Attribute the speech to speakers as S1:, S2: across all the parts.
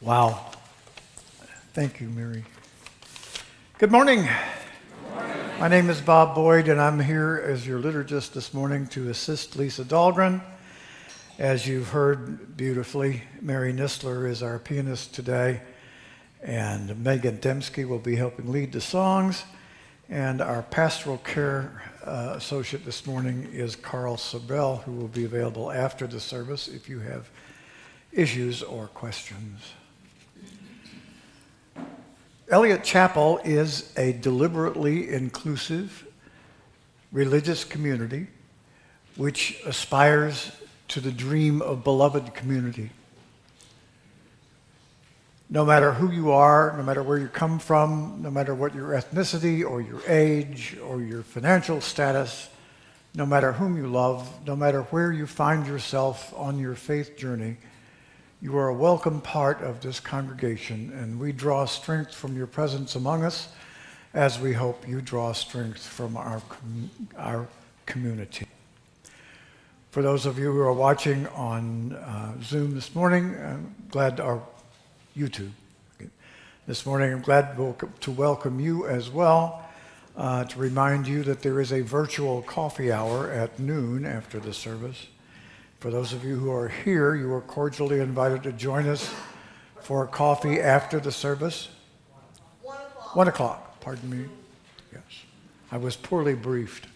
S1: Wow. Thank you, Mary. Good morning.
S2: Good morning.
S1: My name is Bob Boyd, and I'm here as your liturgist this morning to assist Lisa Dahlgren. As you've heard beautifully, Mary Nistler is our pianist today, and Megan Dembski will be helping lead the songs. And our pastoral care associate this morning is Carl Sobel, who will be available after the service if you have issues or questions. Eliot Chapel is a deliberately inclusive religious community which aspires to the dream of beloved community. No matter who you are, no matter where you come from, no matter what your ethnicity or your age or your financial status, no matter whom you love, no matter where you find yourself on your faith journey, you are a welcome part of this congregation, and we draw strength from your presence among us as we hope you draw strength from our community. For those of you who are watching on Zoom this morning, or YouTube this morning, I'm glad to welcome you as well, to remind you that there is a virtual coffee hour at noon after the service. For those of you who are here, you are cordially invited to join us for coffee after the service. 1 o'clock, pardon me. Yes, I was poorly briefed.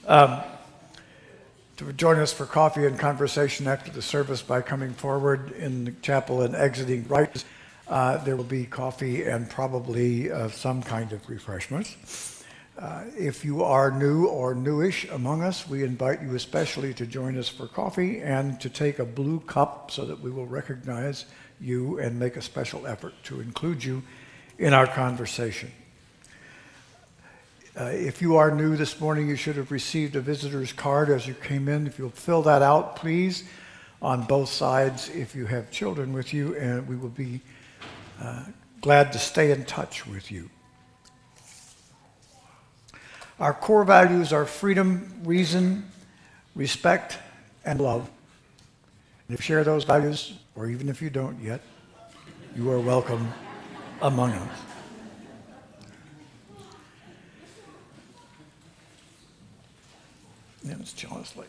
S1: To join us for coffee and conversation after the service by coming forward in the chapel and exiting right, there will be coffee and probably some kind of refreshments. If you are new or newish among us, we invite you especially to join us for coffee and to take a blue cup so that we will recognize you and make a special effort to include you in our conversation. If you are new this morning, you should have received a visitor's card as you came in. If you'll fill that out, please, on both sides if you have children with you, and we will be glad to stay in touch with you. Our core values are freedom, reason, respect, and love. And if you share those values, or even if you don't yet, you are welcome among us. Yeah, it's John's like.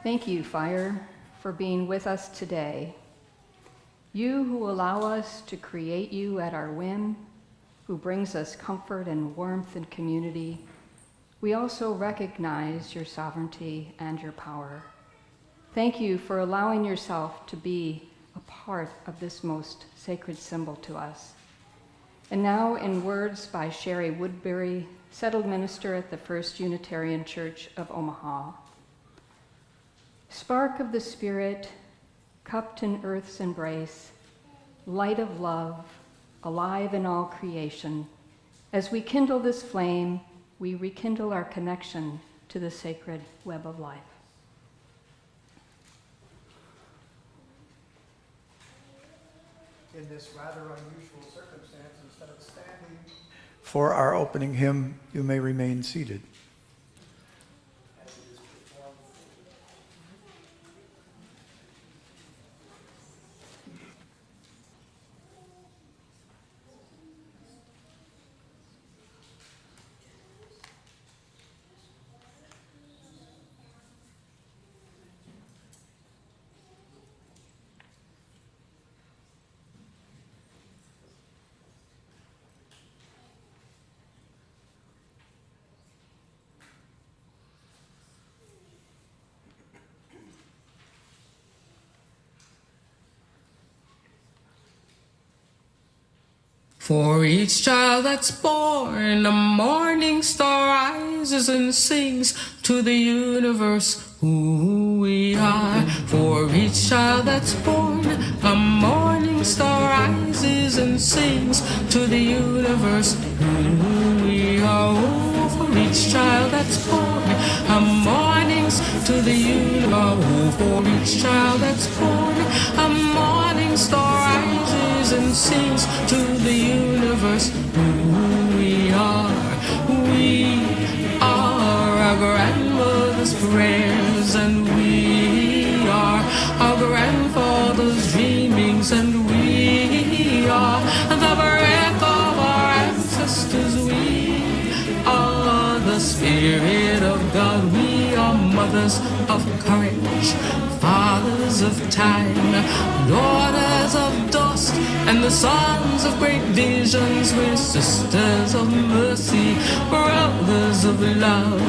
S2: Thank you, Fire, for being with us today. You who allow us to create you at our whim, who brings us comfort and warmth and community, we also recognize your sovereignty and your power. Thank you for allowing yourself to be a part of this most sacred symbol to us. And now, in words by Sherry Woodbury, settled minister at the First Unitarian Church of Omaha. Spark of the Spirit, cupped in earth's embrace, light of love, alive in all creation. As we kindle this flame, we rekindle our connection to the sacred web of life.
S1: In this rather unusual circumstance, instead of standing for our opening hymn, you may remain seated.
S3: For each child that's born, a morning star rises and sings to the universe who we are. For each child that's born, a morning star rises and sings to the universe who we are. Oh, for each child that's born, a morning's to the universe. Oh, for each child that's born, a morning star rises and sings to the universe who we are. We are our grandmother's prayers, and we are our grandfather's dreamings, and we are the breath of our ancestors. We are the Spirit of God. We are mothers of courage, fathers of time, daughters of dust, and the sons of great visions. We're sisters of mercy, brothers of love,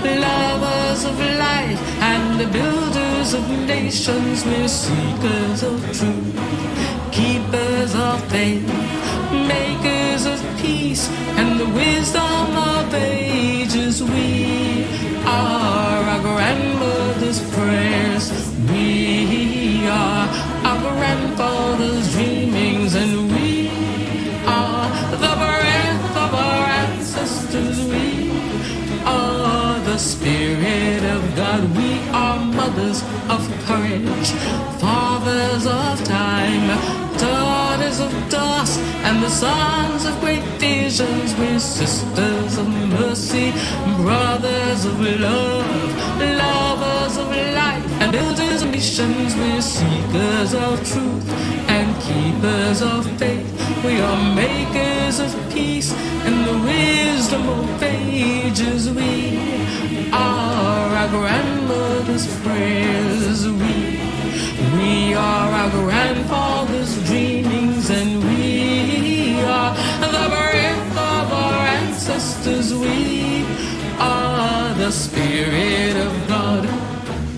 S3: lovers of life, and the builders of nations. We're seekers of truth, keepers of faith, makers of peace, and the wisdom of ages. We are our grandmother's prayers. We are our grandfather's dreamings, and we are the breath of our ancestors. We are the Spirit of God. We are mothers of courage, fathers of time, daughters of dust, and the sons of great visions. We're sisters of mercy, brothers of love, lovers of light, and builders of nations. We're seekers of truth and keepers of faith. We are makers of peace and the wisdom of ages. We are our grandmother's prayers. We are our grandfather's dreamings, and we are the breath of our ancestors. We are the Spirit of God.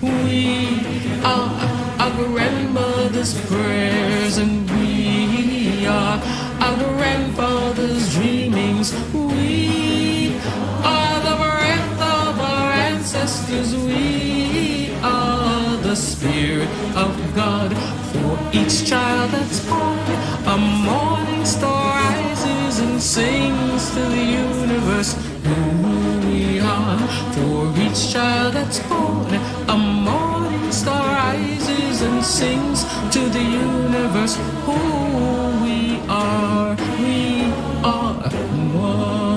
S3: We are our grandmother's prayers, and we are our grandfather's dreamings. We are the breath of our ancestors. We are the Spirit of God. For each child that's born, a morning star rises and sings to the universe who we are. For each child that's born, a morning star rises and sings to the universe who we are. We are one.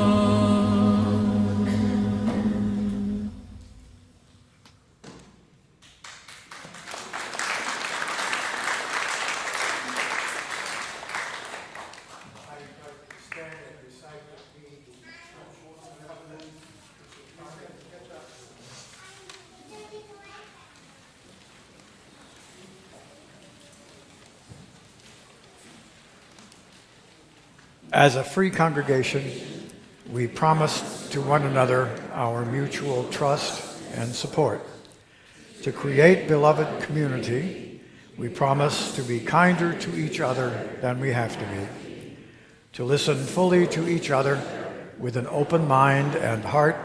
S1: As a free congregation, we promise to one another our mutual trust and support. To create beloved community, we promise to be kinder to each other than we have to be, to listen fully to each other with an open mind and heart,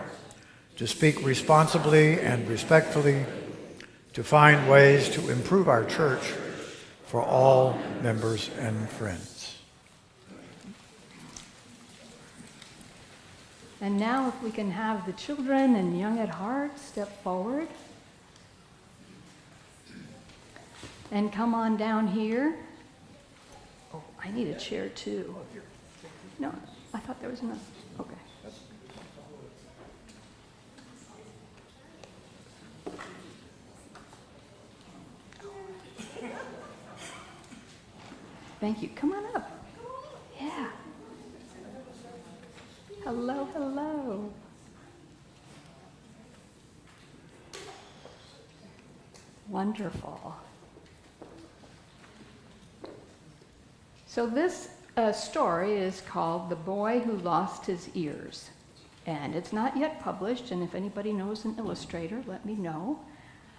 S1: to speak responsibly and respectfully, to find ways to improve our church for all members and friends.
S2: And now if we can have the children and young at heart step forward and come on down here. Oh, I need a chair too. No, I thought there was enough. Okay. Thank you. Come on up. Yeah. Hello, hello. Wonderful. So this story is called The Boy Who Lost His Ears. And it's not yet published, and if anybody knows an illustrator, let me know.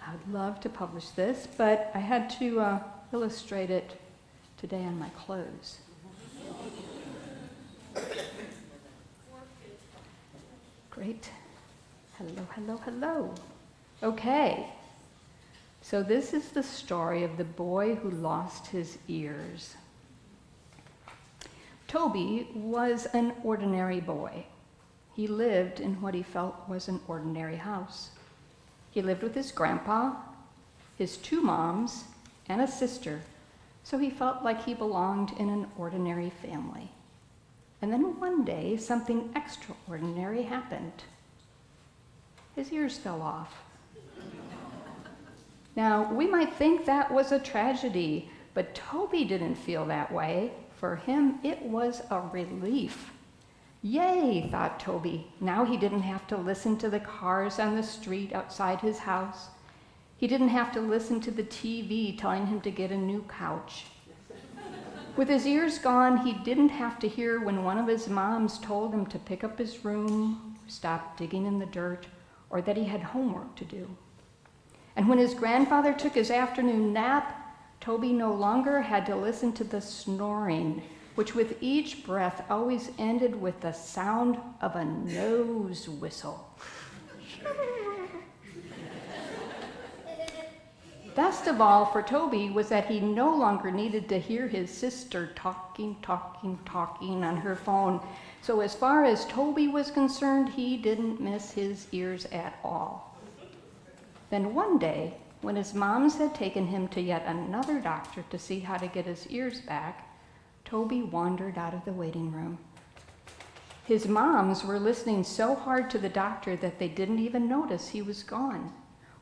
S2: I'd love to publish this, but I had to illustrate it today on my clothes. Great. Hello, hello, hello. Okay. So this is the story of the boy who lost his ears. Toby was an ordinary boy. He lived in what he felt was an ordinary house. He lived with his grandpa, his 2 moms, and a sister, so he felt like he belonged in an ordinary family. And then one day, something extraordinary happened. His ears fell off. Now, we might think that was a tragedy, but Toby didn't feel that way. For him, it was a relief. Yay, thought Toby. Now he didn't have to listen to the cars on the street outside his house. He didn't have to listen to the TV telling him to get a new couch. With his ears gone, he didn't have to hear when one of his moms told him to pick up his room, stop digging in the dirt, or that he had homework to do. And when his grandfather took his afternoon nap, Toby no longer had to listen to the snoring, which with each breath always ended with the sound of a nose whistle. Best of all for Toby was that he no longer needed to hear his sister talking on her phone. So as far as Toby was concerned, he didn't miss his ears at all. Then one day, when his moms had taken him to yet another doctor to see how to get his ears back, Toby wandered out of the waiting room. His moms were listening so hard to the doctor that they didn't even notice he was gone,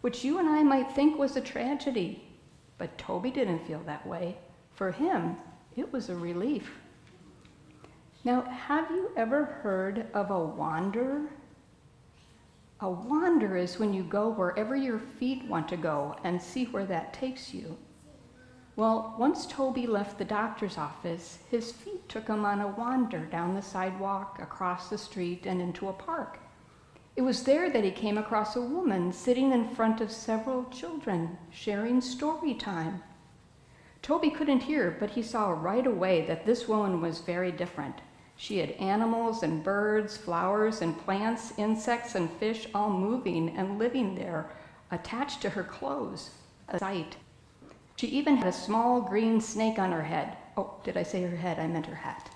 S2: which you and I might think was a tragedy. But Toby didn't feel that way. For him, it was a relief. Now, have you ever heard of a wander? A wander is when you go wherever your feet want to go and see where that takes you. Well, once Toby left the doctor's office, his feet took him on a wander down the sidewalk, across the street, and into a park. It was there that he came across a woman sitting in front of several children, sharing story time. Toby couldn't hear, but he saw right away that this woman was very different. She had animals and birds, flowers and plants, insects and fish all moving and living there, attached to her clothes, a sight. She even had a small green snake on her head. Oh, did I say her head? I meant her hat.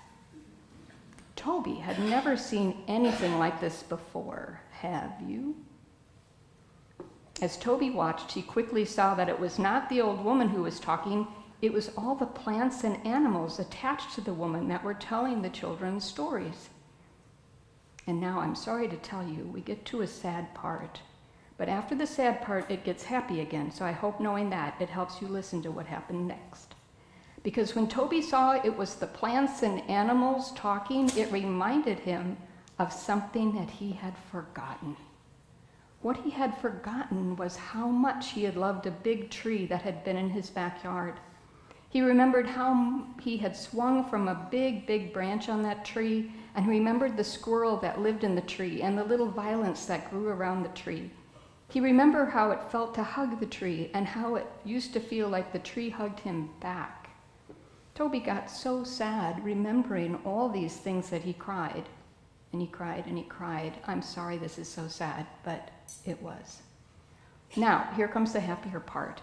S2: Toby had never seen anything like this before. Have you? As Toby watched, he quickly saw that it was not the old woman who was talking. It was all the plants and animals attached to the woman that were telling the children stories. And now I'm sorry to tell you, we get to a sad part. But after the sad part, it gets happy again. So I hope knowing that, it helps you listen to what happened next. Because when Toby saw it was the plants and animals talking, it reminded him of something that he had forgotten. What he had forgotten was how much he had loved a big tree that had been in his backyard. He remembered how he had swung from a big branch on that tree, and he remembered the squirrel that lived in the tree and the little violets that grew around the tree. He remembered how it felt to hug the tree and how it used to feel like the tree hugged him back. Toby got so sad remembering all these things that he cried. And he cried and he cried. I'm sorry this is so sad, but it was. Now, here comes the happier part.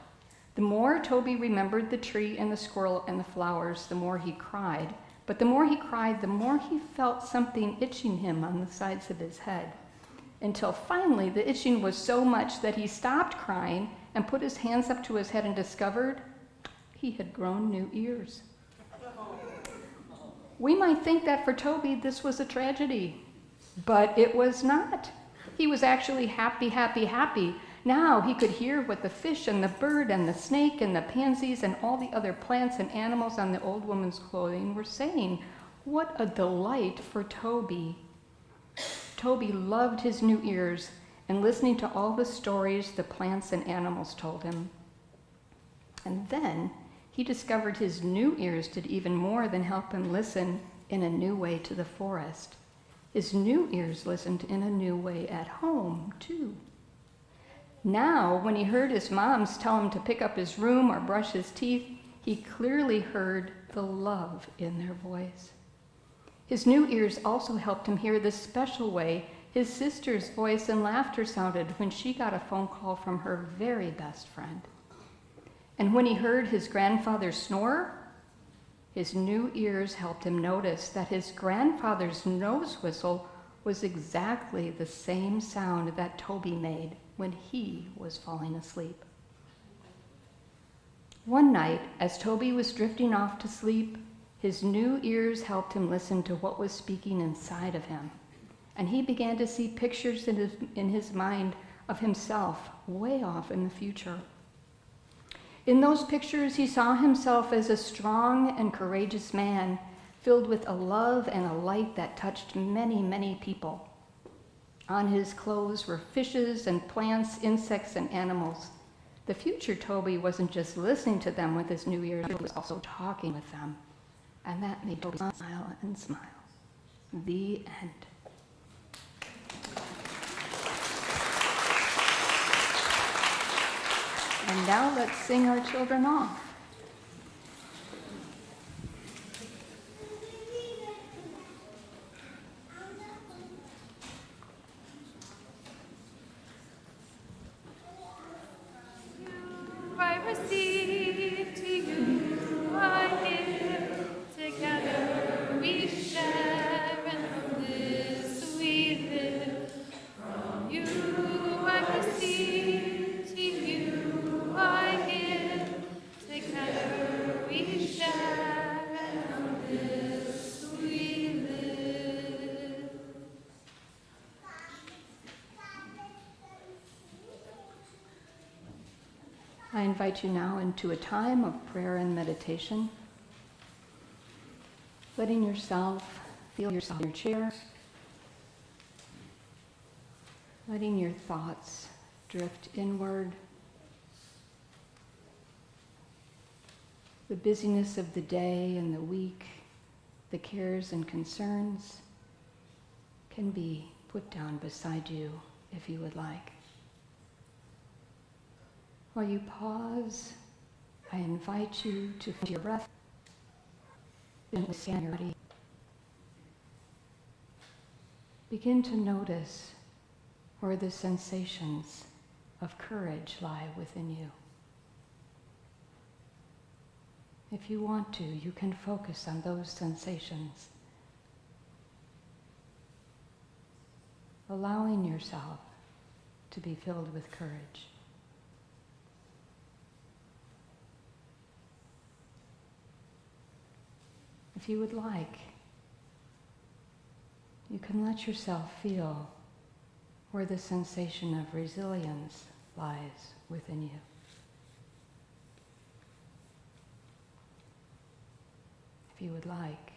S2: The more Toby remembered the tree and the squirrel and the flowers, the more he cried. But the more he cried, the more he felt something itching him on the sides of his head, until finally the itching was so much that he stopped crying and put his hands up to his head and discovered he had grown new ears. We might think that for Toby this was a tragedy, but it was not. He was actually happy, happy, happy. Now he could hear what the fish and the bird and the snake and the pansies and all the other plants and animals on the old woman's clothing were saying. What a delight for Toby. Toby loved his new ears and listening to all the stories the plants and animals told him. And then he discovered his new ears did even more than help him listen in a new way to the forest. His new ears listened in a new way at home, too. Now, when he heard his moms tell him to pick up his room or brush his teeth, he clearly heard the love in their voice. His new ears also helped him hear the special way his sister's voice and laughter sounded when she got a phone call from her very best friend. And when he heard his grandfather snore, his new ears helped him notice that his grandfather's nose whistle was exactly the same sound that Toby made when he was falling asleep. One night, as Toby was drifting off to sleep, his new ears helped him listen to what was speaking inside of him. And he began to see pictures in his mind of himself way off in the future. In those pictures, he saw himself as a strong and courageous man, filled with a love and a light that touched many, many people. On his clothes were fishes and plants, insects and animals. The future Toby wasn't just listening to them with his new ears, he was also talking with them. And that made Toby smile and smile. The end. And now let's sing our children off.
S4: I receive to you, I give, together we share, and from this we live. From you I receive, to you I give, together we share, and from this we live.
S2: I invite you now into a time of prayer and meditation, letting yourself feel yourself in your chair, letting your thoughts drift inward. The busyness of the day and the week, the cares and concerns can be put down beside you if you would like. While you pause, I invite you to feel your breath and scan your body. Begin to notice where the sensations of courage lie within you. If you want to, you can focus on those sensations, allowing yourself to be filled with courage. If you would like, you can let yourself feel where the sensation of resilience lies within you. If you would like,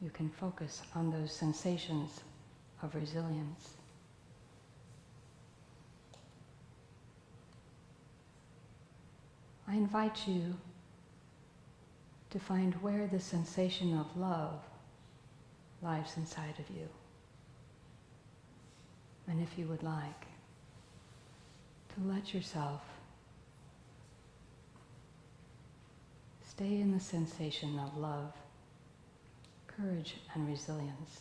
S2: you can focus on those sensations of resilience. I invite you to find where the sensation of love lies inside of you. And if you would like, to let yourself stay in the sensation of love, courage, and resilience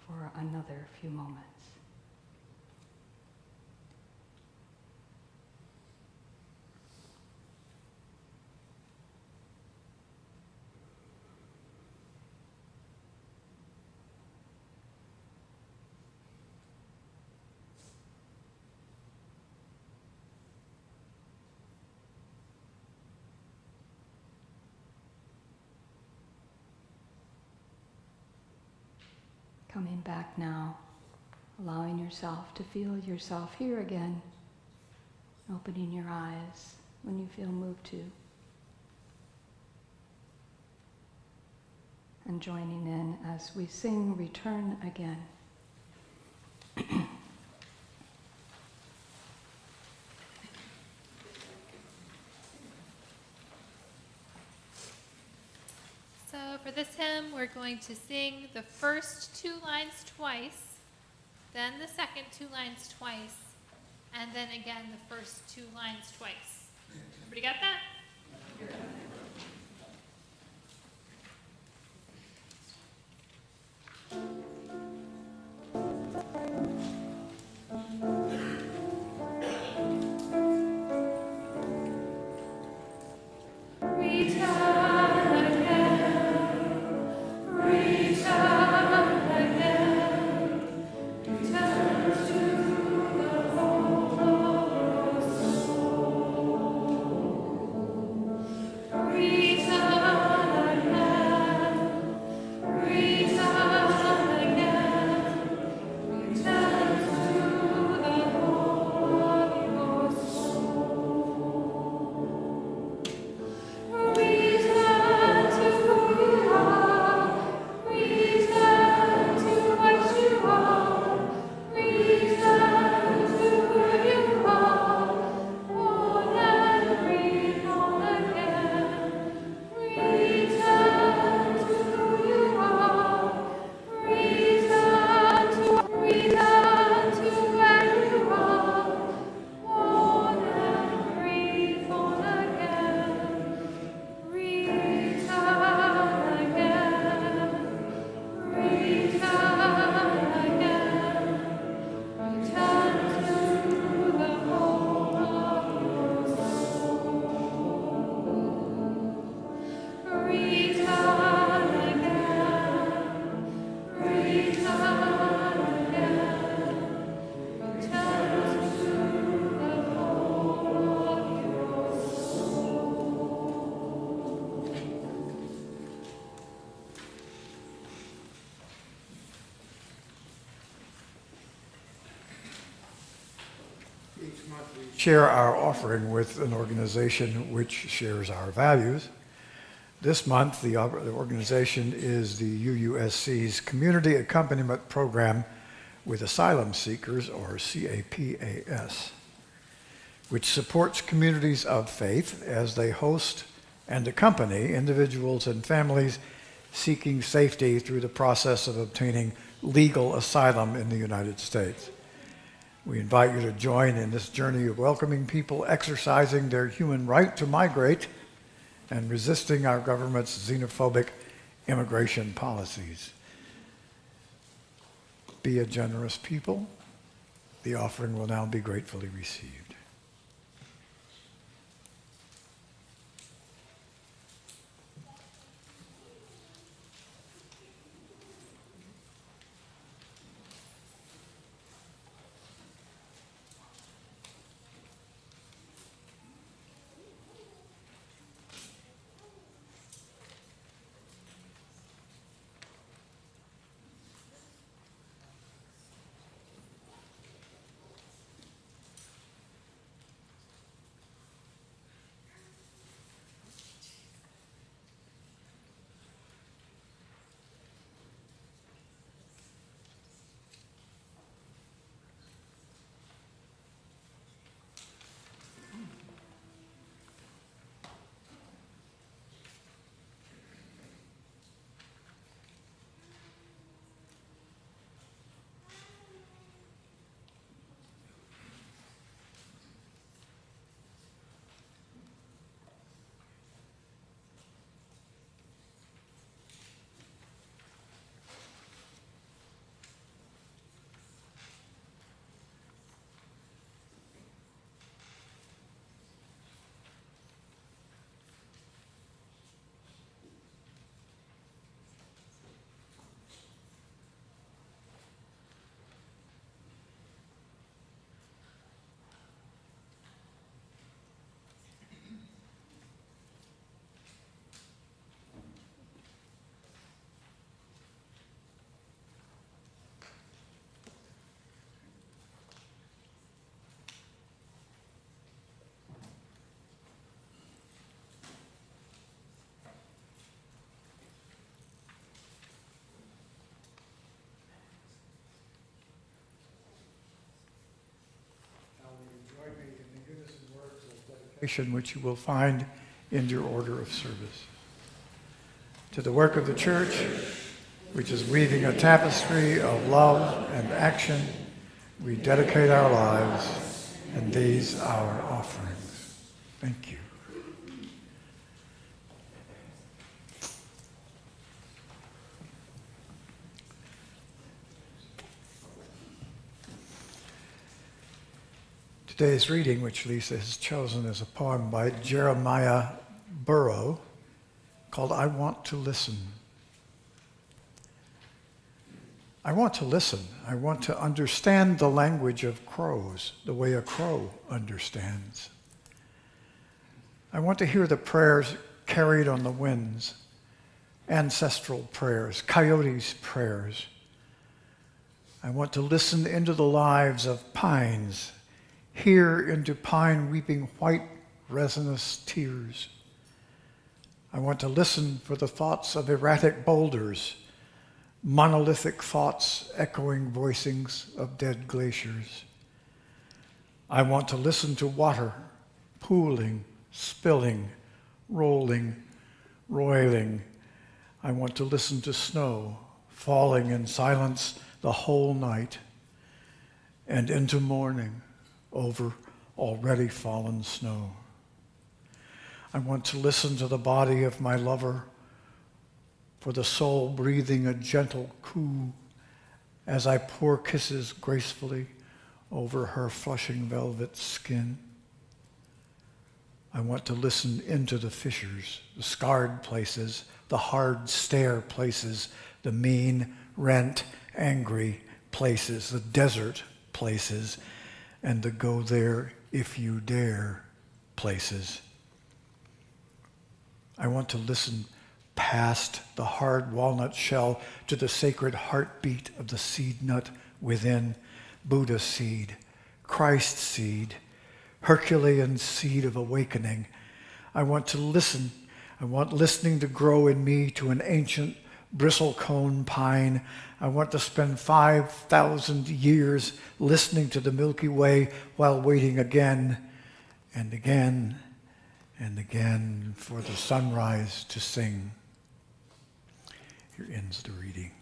S2: for another few moments. Coming back now, allowing yourself to feel yourself here again, opening your eyes when you feel moved to, and joining in as we sing Return Again.
S4: So for this hymn, we're going to sing the first 2 lines twice, then the second 2 lines twice, and then again the first 2 lines twice. Everybody got that?
S1: Share our offering with an organization which shares our values. This month, the organization is the UUSC's Community Accompaniment Program with Asylum Seekers, or CAPAS, which supports communities of faith as they host and accompany individuals and families seeking safety through the process of obtaining legal asylum in the United States. We invite you to join in this journey of welcoming people exercising their human right to migrate and resisting our government's xenophobic immigration policies. Be a generous people. The offering will now be gratefully received. which you will find in your order of service. To the work of the church, which is weaving a tapestry of love and action, we dedicate our lives and these our offerings. Thank you. Today's reading, which Lisa has chosen, is a poem by Jeremiah Burrow called I Want to Listen. I want to listen. I want to understand the language of crows, the way a crow understands. I want to hear the prayers carried on the winds, ancestral prayers, coyotes' prayers. I want to listen into the lives of pines, hear into pine weeping white resinous tears. I want to listen for the thoughts of erratic boulders, monolithic thoughts echoing voicings of dead glaciers. I want to listen to water, pooling, spilling, rolling, roiling. I want to listen to snow, falling in silence the whole night, and into morning over already fallen snow. I want to listen to the body of my lover, for the soul breathing a gentle coo as I pour kisses gracefully over her flushing velvet skin. I want to listen into the fissures, the scarred places, the hard stare places, the mean, rent, angry places, the desert places, and the go there if you dare places. I want to listen past the hard walnut shell to the sacred heartbeat of the seed nut within, Buddha seed, Christ seed, Herculean seed of awakening. I want to listen. I want listening to grow in me to an ancient bristlecone pine. I want to spend 5,000 years listening to the Milky Way while waiting again and again and again for the sunrise to sing. Here ends the reading.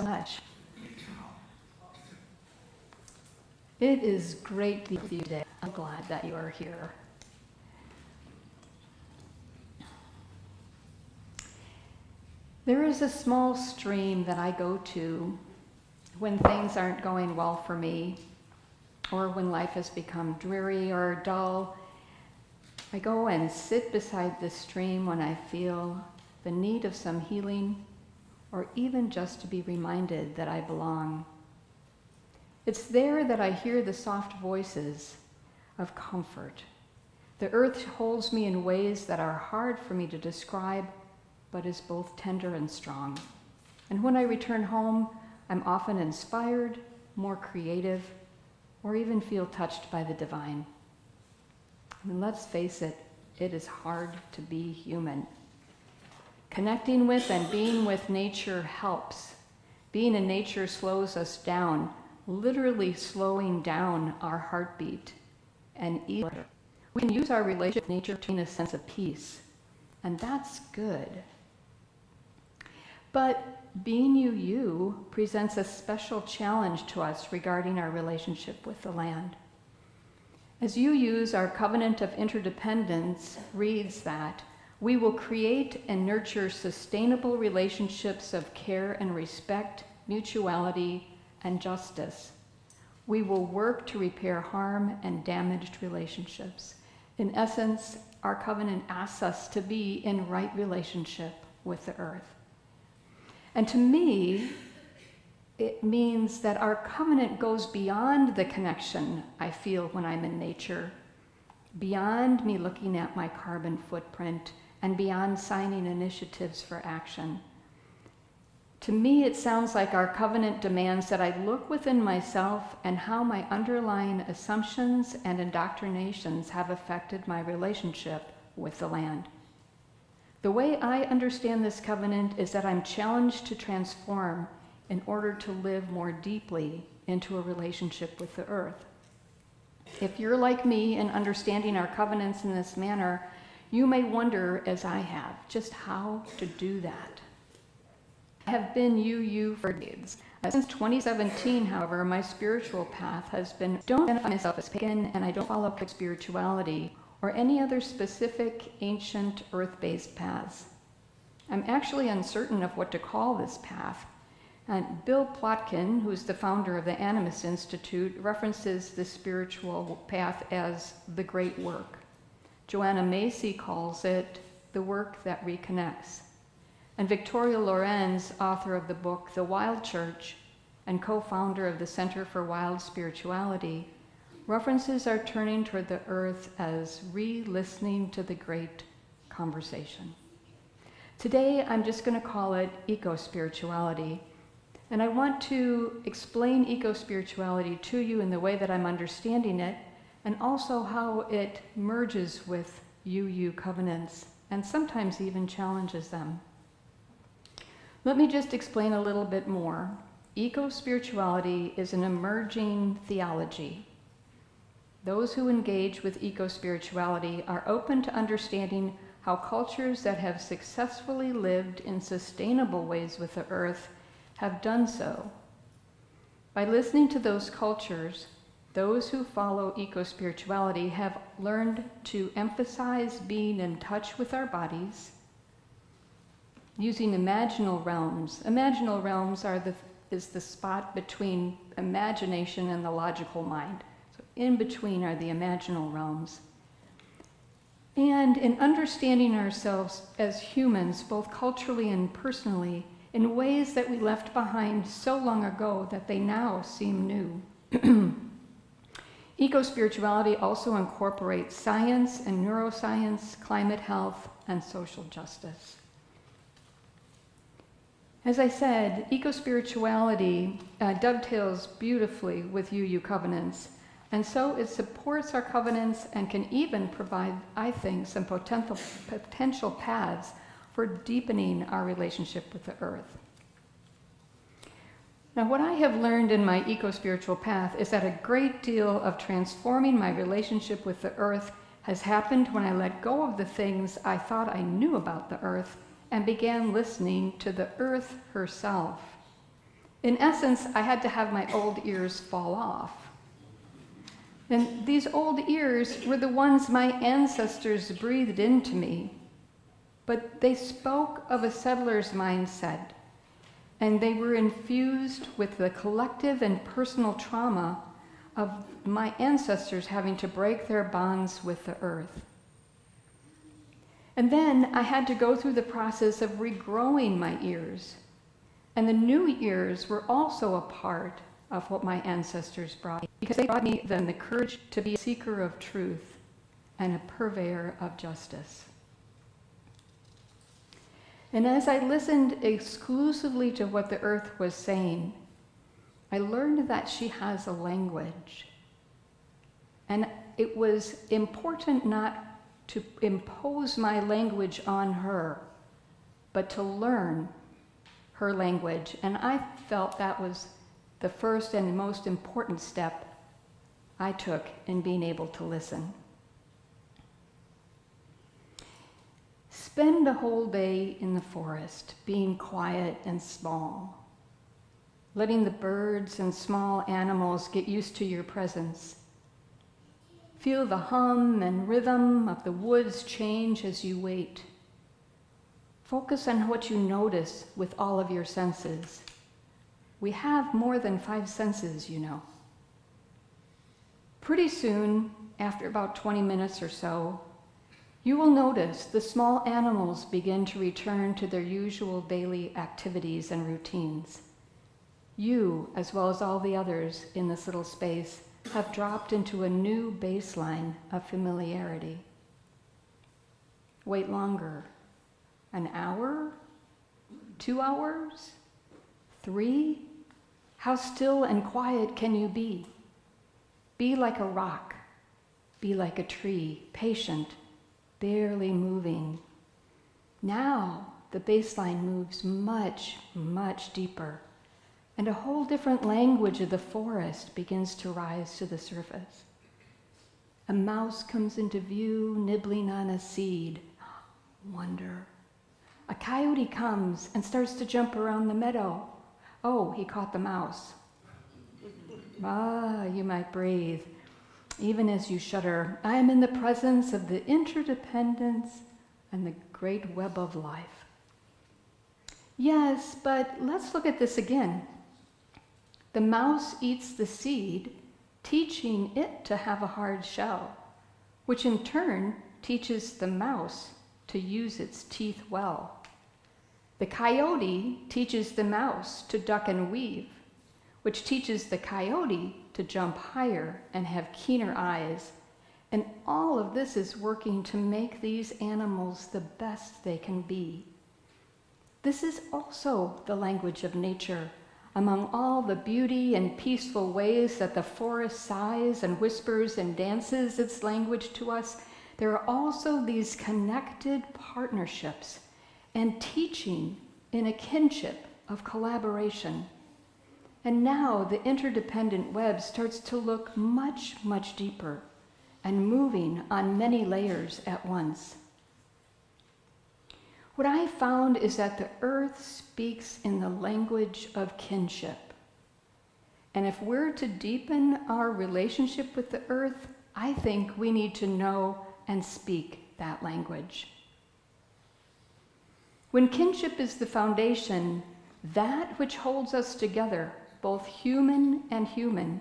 S2: so much. It is great to be with you today. I'm glad that you are here. There is a small stream that I go to when things aren't going well for me, or when life has become dreary or dull. I go and sit beside this stream when I feel the need of some healing, or even just to be reminded that I belong. It's there that I hear the soft voices of comfort. The earth holds me in ways that are hard for me to describe, but is both tender and strong. And when I return home, I'm often inspired, more creative, or even feel touched by the divine. I mean, let's face it, it is hard to be human. Connecting with and being with nature helps. Being in nature slows us down, literally slowing down our heartbeat and either. We can use our relationship with nature to gain a sense of peace, and that's good. But being you presents a special challenge to us regarding our relationship with the land. As UUs, our covenant of interdependence reads that we will create and nurture sustainable relationships of care and respect, mutuality, and justice. We will work to repair harm and damaged relationships. In essence, our covenant asks us to be in right relationship with the earth. And to me, it means that our covenant goes beyond the connection I feel when I'm in nature, beyond me looking at my carbon footprint, and beyond signing initiatives for action. To me, it sounds like our covenant demands that I look within myself and how my underlying assumptions and indoctrinations have affected my relationship with the land. The way I understand this covenant is that I'm challenged to transform in order to live more deeply into a relationship with the earth. If you're like me in understanding our covenants in this manner, you may wonder, as I have, just how to do that. I have been UU for decades. Since 2017, however, my spiritual path has been, don't identify myself as pagan, and I don't follow spirituality or any other specific ancient earth-based paths. I'm actually uncertain of what to call this path. And Bill Plotkin, who's the founder of the Animist Institute, references the spiritual path as the great work. Joanna Macy calls it the work that reconnects. And Victoria Lorenz, author of the book The Wild Church and co-founder of the Center for Wild Spirituality, references our turning toward the earth as re-listening to the great conversation. Today, I'm just going to call it eco-spirituality. And I want to explain eco-spirituality to you in the way that I'm understanding it, and also how it merges with UU covenants, and sometimes even challenges them. Let me just explain a little bit more. Eco-spirituality is an emerging theology. Those who engage with eco-spirituality are open to understanding how cultures that have successfully lived in sustainable ways with the earth have done so. By listening to those cultures, those who follow eco-spirituality have learned to emphasize being in touch with our bodies using imaginal realms. Imaginal realms is the spot between imagination and the logical mind. So in between are the imaginal realms. And in understanding ourselves as humans, both culturally and personally, in ways that we left behind so long ago that they now seem new. Eco-spirituality also incorporates science and neuroscience, climate health, and social justice. As I said, eco-spirituality dovetails beautifully with UU covenants, and so it supports our covenants and can even provide, I think, some potential paths for deepening our relationship with the earth. Now, what I have learned in my eco-spiritual path is that a great deal of transforming my relationship with the earth has happened when I let go of the things I thought I knew about the earth and began listening to the earth herself. In essence, I had to have my old ears fall off. And these old ears were the ones my ancestors breathed into me, but they spoke of a settler's mindset, and they were infused with the collective and personal trauma of my ancestors having to break their bonds with the earth. And then I had to go through the process of regrowing my ears. And the new ears were also a part of what my ancestors brought me, because they brought me then the courage to be a seeker of truth and a purveyor of justice. And as I listened exclusively to what the earth was saying, I learned that she has a language. And it was important not to impose my language on her, but to learn her language. And I felt that was the first and most important step I took in being able to listen. Spend a whole day in the forest, being quiet and small, letting the birds and small animals get used to your presence. Feel the hum and rhythm of the woods change as you wait. Focus on what you notice with all of your senses. We have more than 5 senses, you know. Pretty soon, after about 20 minutes or so, you will notice the small animals begin to return to their usual daily activities and routines. You, as well as all the others in this little space, have dropped into a new baseline of familiarity. Wait longer. An hour? 2 hours? 3? How still and quiet can you be? Be like a rock. Be like a tree, patient, barely moving. Now the baseline moves much, much deeper, and a whole different language of the forest begins to rise to the surface. A mouse comes into view, nibbling on a seed. Wonder. A coyote comes and starts to jump around the meadow. Oh, he caught the mouse. Ah, you might breathe, even as you shudder. I am in the presence of the interdependence and the great web of life. Yes, but let's look at this again. The mouse eats the seed, teaching it to have a hard shell, which in turn teaches the mouse to use its teeth well. The coyote teaches the mouse to duck and weave, which teaches the coyote to jump higher and have keener eyes. And all of this is working to make these animals the best they can be. This is also the language of nature. Among all the beauty and peaceful ways that the forest sighs and whispers and dances its language to us, there are also these connected partnerships and teaching in a kinship of collaboration. And now the interdependent web starts to look much, much deeper and moving on many layers at once. What I found is that the earth speaks in the language of kinship. And if we're to deepen our relationship with the earth, I think we need to know and speak that language. When kinship is the foundation, that which holds us together, both human and human,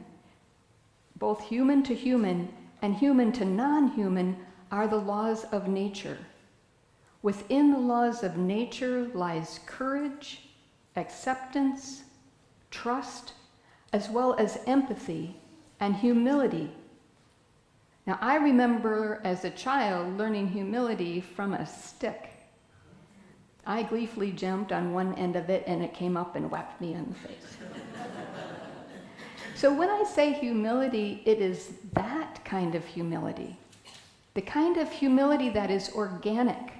S2: both human to human and human to non-human, are the laws of nature. Within the laws of nature lies courage, acceptance, trust, as well as empathy and humility. Now, I remember as a child learning humility from a stick. I gleefully jumped on one end of it and it came up and whacked me in the face. So when I say humility, it is that kind of humility. The kind of humility that is organic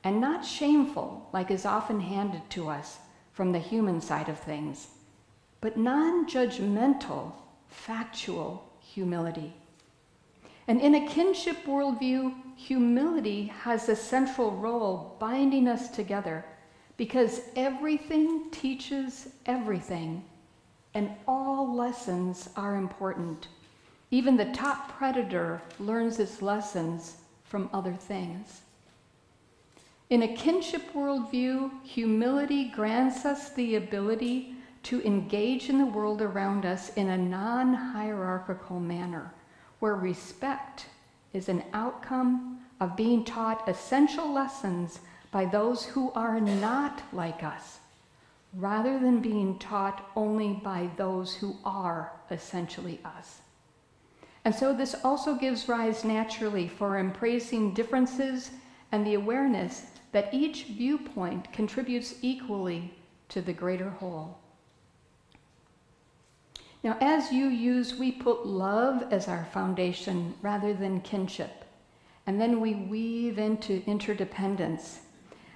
S2: and not shameful, like is often handed to us from the human side of things, but non-judgmental, factual humility. And in a kinship worldview, humility has a central role binding us together because everything teaches everything and all lessons are important. Even the top predator learns its lessons from other things. In a kinship worldview, humility grants us the ability to engage in the world around us in a non-hierarchical manner, where respect is an outcome of being taught essential lessons by those who are not like us, rather than being taught only by those who are essentially us. And so this also gives rise naturally for embracing differences and the awareness that each viewpoint contributes equally to the greater whole. Now, as you use, we put love as our foundation rather than kinship, and then we weave into interdependence.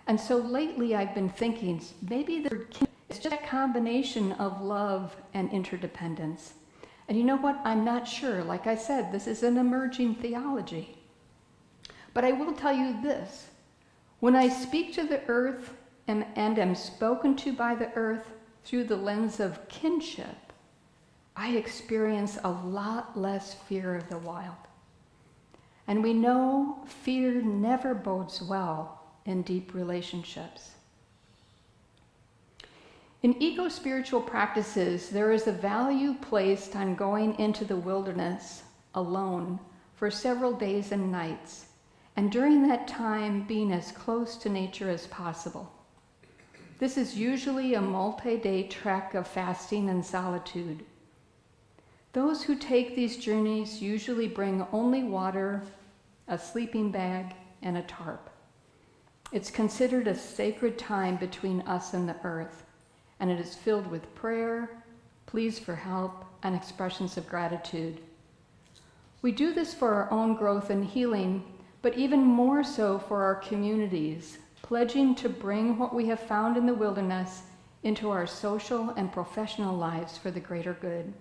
S2: And so lately I've been thinking, maybe the kinship is just a combination of love and interdependence. And you know what? I'm not sure. Like I said, this is an emerging theology. But I will tell you this. When I speak to the earth and am spoken to by the earth through the lens of kinship, I experience a lot less fear of the wild. And we know fear never bodes well in deep relationships. In eco-spiritual practices, there is a value placed on going into the wilderness alone for several days and nights, and during that time being as close to nature as possible. This is usually a multi-day trek of fasting and solitude. Those who take these journeys usually bring only water, a sleeping bag, and a tarp. It's considered a sacred time between us and the earth, and it is filled with prayer, pleas for help, and expressions of gratitude. We do this for our own growth and healing, but even more so for our communities, pledging to bring what we have found in the wilderness into our social and professional lives for the greater good.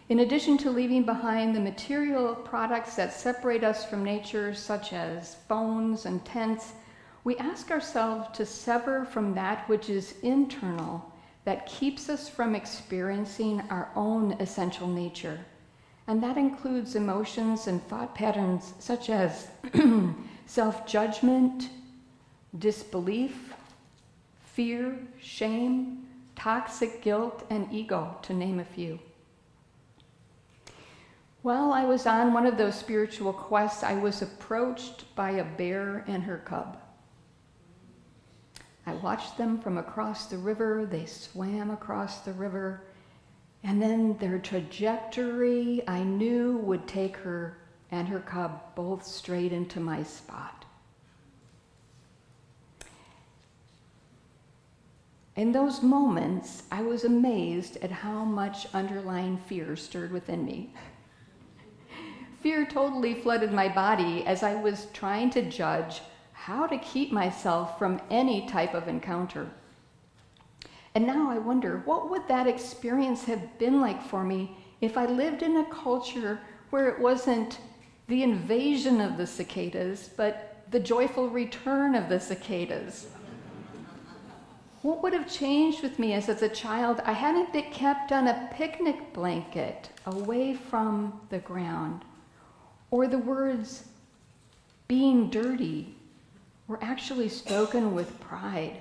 S2: In addition to leaving behind the material products that separate us from nature, such as phones and tents, we ask ourselves to sever from that which is internal, that keeps us from experiencing our own essential nature. And that includes emotions and thought patterns such as self-judgment, disbelief, fear, shame, toxic guilt, and ego, to name a few. While I was on one of those spiritual quests, I was approached by a bear and her cub. I watched them from across the river. They swam across the river. And then their trajectory, I knew, would take her and her cub both straight into my spot. In those moments, I was amazed at how much underlying fear stirred within me. Fear totally flooded my body as I was trying to judge how to keep myself from any type of encounter. And now I wonder, what would that experience have been like for me if I lived in a culture where it wasn't the invasion of the cicadas, but the joyful return of the cicadas? What would have changed with me as a child? I hadn't been kept on a picnic blanket away from the ground. Or the words, being dirty, were actually spoken with pride.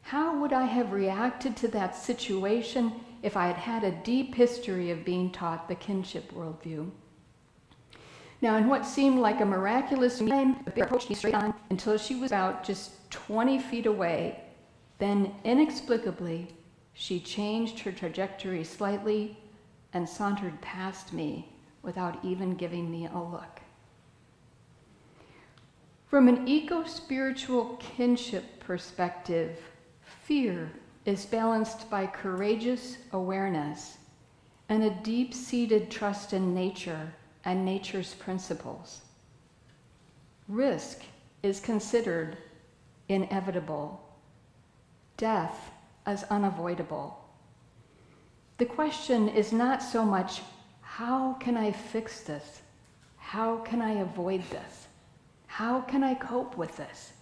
S2: How would I have reacted to that situation if I had had a deep history of being taught the kinship worldview? Now, in what seemed like a miraculous time, the bear approached me straight on until she was about just 20 feet away. Then, inexplicably, she changed her trajectory slightly and sauntered past me without even giving me a look. From an eco-spiritual kinship perspective, fear is balanced by courageous awareness and a deep-seated trust in nature and nature's principles. Risk is considered inevitable, death as unavoidable. The question is not so much, how can I fix this? How can I avoid this? How can I cope with this?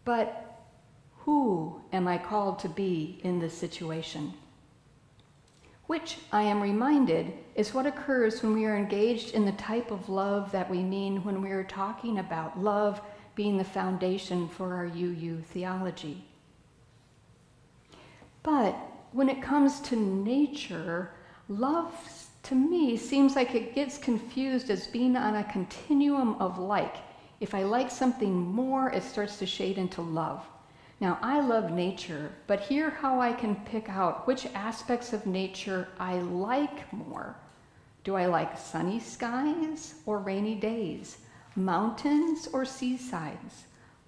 S2: But who am I called to be in this situation? which, I am reminded, is what occurs when we are engaged in the type of love that we mean when we are talking about love being the foundation for our UU theology. But when it comes to nature, love to me seems like it gets confused as being on a continuum of like. If I like something more, it starts to shade into love. Now, I love nature, but hear how I can pick out which aspects of nature I like more. Do I like sunny skies or rainy days? Mountains or seasides?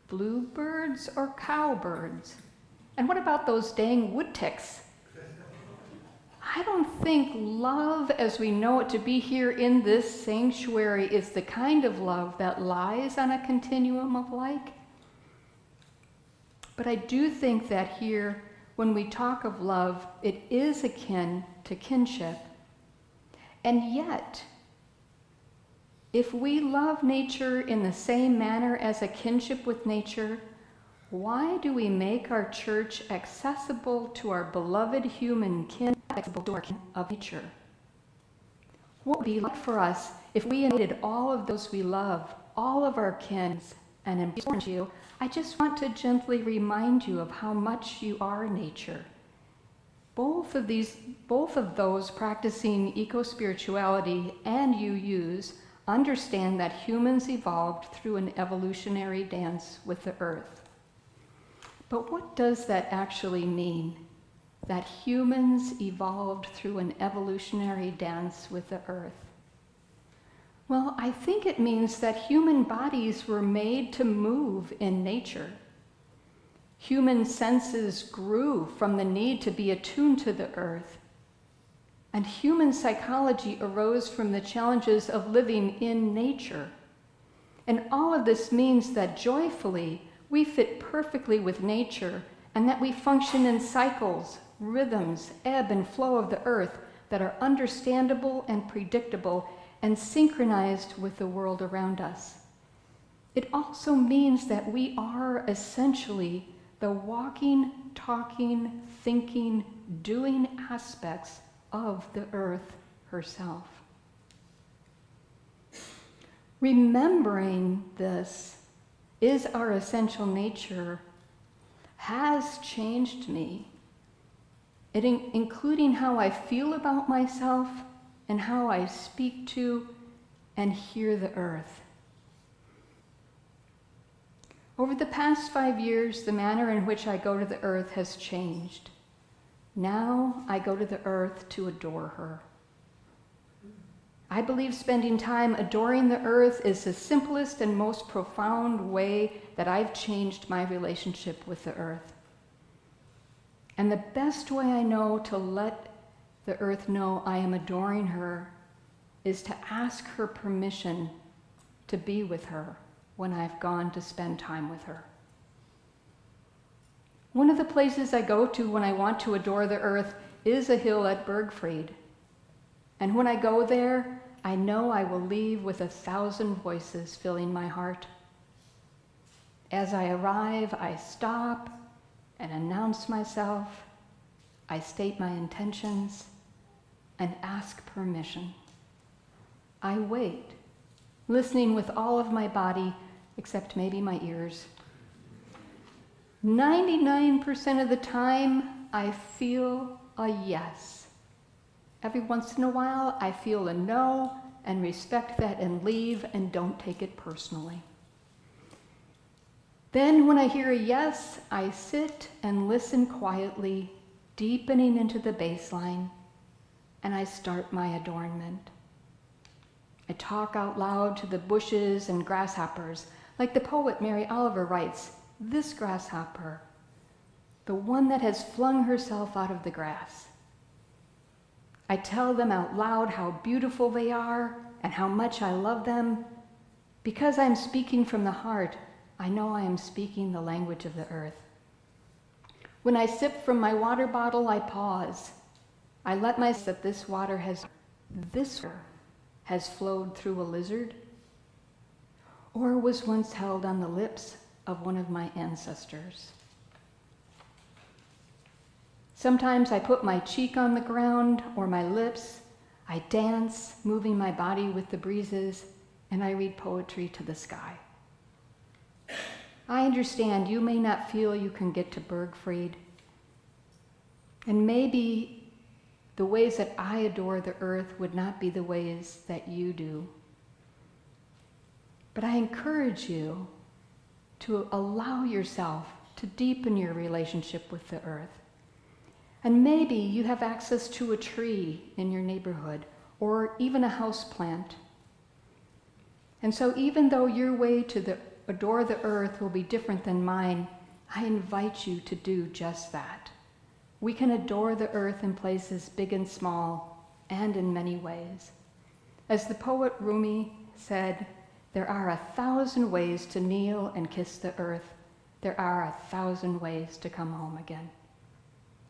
S2: Bluebirds or cowbirds? And what about those dang wood ticks? I don't think love as we know it to be here in this sanctuary is the kind of love that lies on a continuum of like. But I do think that here, when we talk of love, it is akin to kinship. And yet, if we love nature in the same manner as a kinship with nature, why do we make our church accessible to our beloved human kin, accessible to our kin of nature? What would it be like for us if we invited all of those we love, all of our kins, and embraced you? I just want to gently remind you of how much you are nature. Both of those practicing eco-spirituality and UUs understand that humans evolved through an evolutionary dance with the earth. But what does that actually mean? That humans evolved through an evolutionary dance with the earth? Well, I think it means that human bodies were made to move in nature. Human senses grew from the need to be attuned to the earth. And human psychology arose from the challenges of living in nature. And all of this means that joyfully we fit perfectly with nature and that we function in cycles, rhythms, ebb and flow of the earth that are understandable and predictable and synchronized with the world around us. It also means that we are essentially the walking, talking, thinking, doing aspects of the earth herself. Remembering this is our essential nature has changed me, including how I feel about myself and how I speak to and hear the earth. Over the past 5 years, the manner in which I go to the earth has changed. Now I go to the earth to adore her. I believe spending time adoring the earth is the simplest and most profound way that I've changed my relationship with the earth. And the best way I know to let the earth know I am adoring her is to ask her permission to be with her when I've gone to spend time with her. One of the places I go to when I want to adore the earth is a hill at Bergfried. And when I go there, I know I will leave with 1,000 voices filling my heart. As I arrive, I stop and announce myself. I state my intentions and ask permission. I wait, listening with all of my body, except maybe my ears. 99% of the time, I feel a yes. Every once in a while, I feel a no and respect that and leave and don't take it personally. Then when I hear a yes, I sit and listen quietly, deepening into the baseline, and I start my adornment. I talk out loud to the bushes and grasshoppers, like the poet Mary Oliver writes, "This grasshopper, the one that has flung herself out of the grass." I tell them out loud how beautiful they are and how much I love them. Because I'm speaking from the heart, I know I am speaking the language of the earth. When I sip from my water bottle, I pause. I let myself that this water has flowed through a lizard or was once held on the lips of one of my ancestors. Sometimes I put my cheek on the ground or my lips. I dance, moving my body with the breezes, and I read poetry to the sky. I understand you may not feel you can get to Bergfried, and maybe the ways that I adore the earth would not be the ways that you do. But I encourage you to allow yourself to deepen your relationship with the earth. And maybe you have access to a tree in your neighborhood or even a house plant. And so even though your way to adore the earth will be different than mine, I invite you to do just that. We can adore the earth in places big and small and in many ways. As the poet Rumi said, there are 1,000 ways to kneel and kiss the earth. There are 1,000 ways to come home again.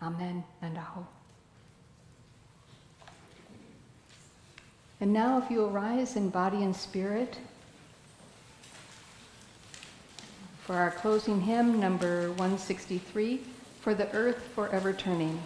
S2: Amen and aho. And now if you arise in body and spirit for our closing hymn, number 163, For the Earth Forever Turning.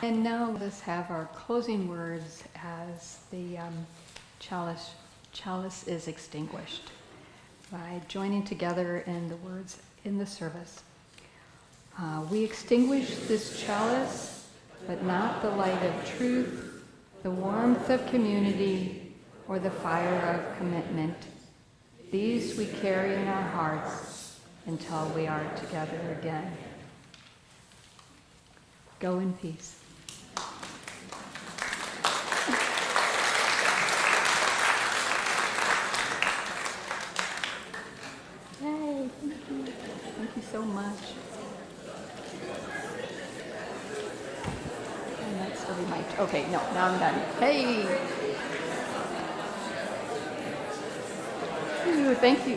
S2: And now let us have our closing words as the chalice is extinguished by joining together in the words in the service. We extinguish this chalice, but not the light of truth, the warmth of community, or the fire of commitment. These we carry in our hearts until we are together again. Go in peace. Yay, thank you. Thank you so much. And that's really my, okay, no, now I'm done. Hey! Ooh, thank you.